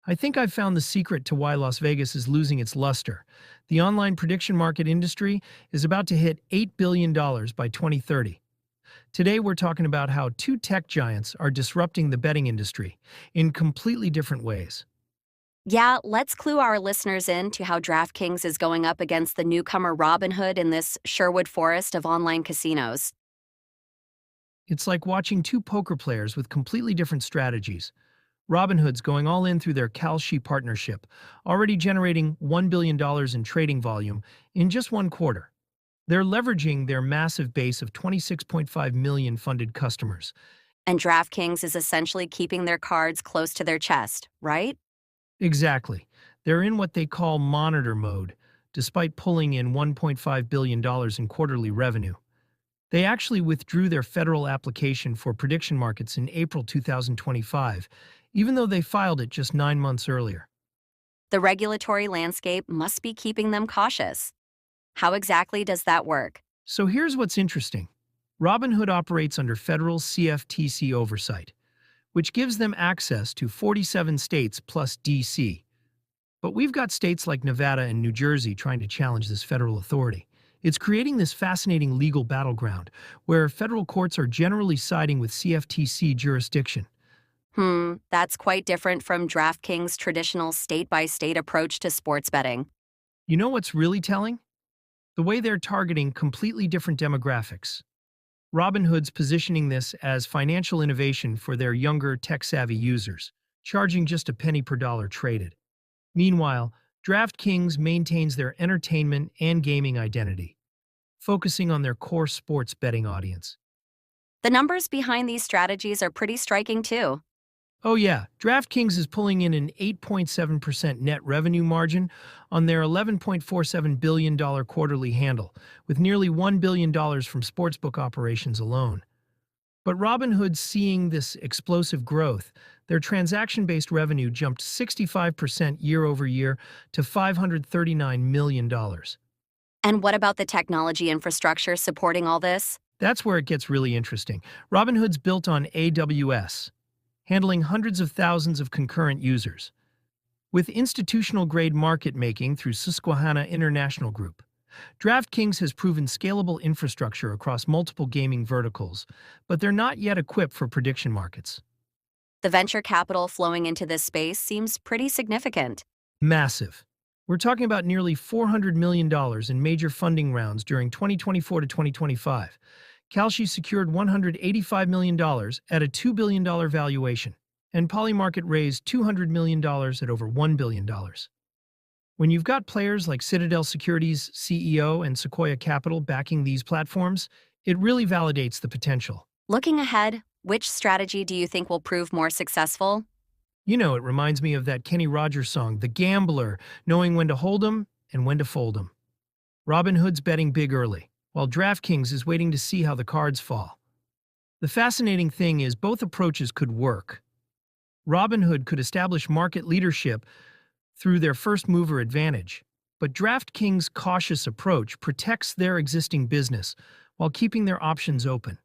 I think I've found the secret to why Las Vegas is losing its luster. The online prediction market industry is about to hit $8 billion by 2030. Today, we're talking about how two tech giants are disrupting the betting industry in completely different ways. Yeah, let's clue our listeners in to how DraftKings is going up against the newcomer Robinhood in this Sherwood forest of online casinos. It's like watching two poker players with completely different strategies. Robinhood's going all in through their Kalshi partnership, already generating $1 billion in trading volume in just one quarter. They're leveraging their massive base of 26.5 million funded customers. And DraftKings is essentially keeping their cards close to their chest, right? Exactly. They're in what they call monitor mode, despite pulling in $1.5 billion in quarterly revenue. They actually withdrew their federal application for prediction markets in April 2025, even though they filed it just 9 months earlier. The regulatory landscape must be keeping them cautious. How exactly does that work? So here's what's interesting. Robinhood operates under federal CFTC oversight, which gives them access to 47 states plus DC. But we've got states like Nevada and New Jersey trying to challenge this federal authority. It's creating this fascinating legal battleground where federal courts are generally siding with CFTC jurisdiction. That's quite different from DraftKings' traditional state-by-state approach to sports betting. You know what's really telling? The way they're targeting completely different demographics. Robinhood's positioning this as financial innovation for their younger, tech-savvy users, charging just a penny per dollar traded. Meanwhile, DraftKings maintains their entertainment and gaming identity, focusing on their core sports betting audience. The numbers behind these strategies are pretty striking too. Oh yeah, DraftKings is pulling in an 8.7% net revenue margin on their $11.47 billion quarterly handle, with nearly $1 billion from sportsbook operations alone. But Robinhood's seeing this explosive growth. Their transaction-based revenue jumped 65% year over year to $539 million. And what about the technology infrastructure supporting all this? That's where it gets really interesting. Robinhood's built on AWS, handling hundreds of thousands of concurrent users, with institutional-grade market making through Susquehanna International Group. DraftKings has proven scalable infrastructure across multiple gaming verticals, but they're not yet equipped for prediction markets. The venture capital flowing into this space seems pretty significant. Massive. We're talking about nearly $400 million in major funding rounds during 2024 to 2025. Kalshi secured $185 million at a $2 billion valuation, and Polymarket raised $200 million at over $1 billion. When you've got players like Citadel Securities' CEO and Sequoia Capital backing these platforms, it really validates the potential. Looking ahead, which strategy do you think will prove more successful? You know, it reminds me of that Kenny Rogers song, The Gambler, knowing when to hold 'em and when to fold 'em. Robinhood's betting big early, while DraftKings is waiting to see how the cards fall. The fascinating thing is both approaches could work. Robinhood could establish market leadership through their first-mover advantage, but DraftKings' cautious approach protects their existing business while keeping their options open.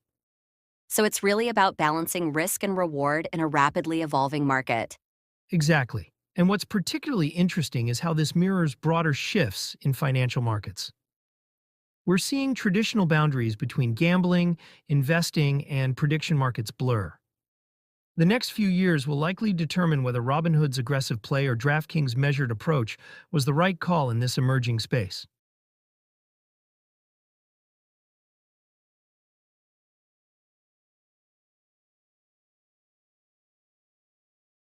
So it's really about balancing risk and reward in a rapidly evolving market. Exactly. And what's particularly interesting is how this mirrors broader shifts in financial markets. We're seeing traditional boundaries between gambling, investing, and prediction markets blur. The next few years will likely determine whether Robinhood's aggressive play or DraftKings' measured approach was the right call in this emerging space.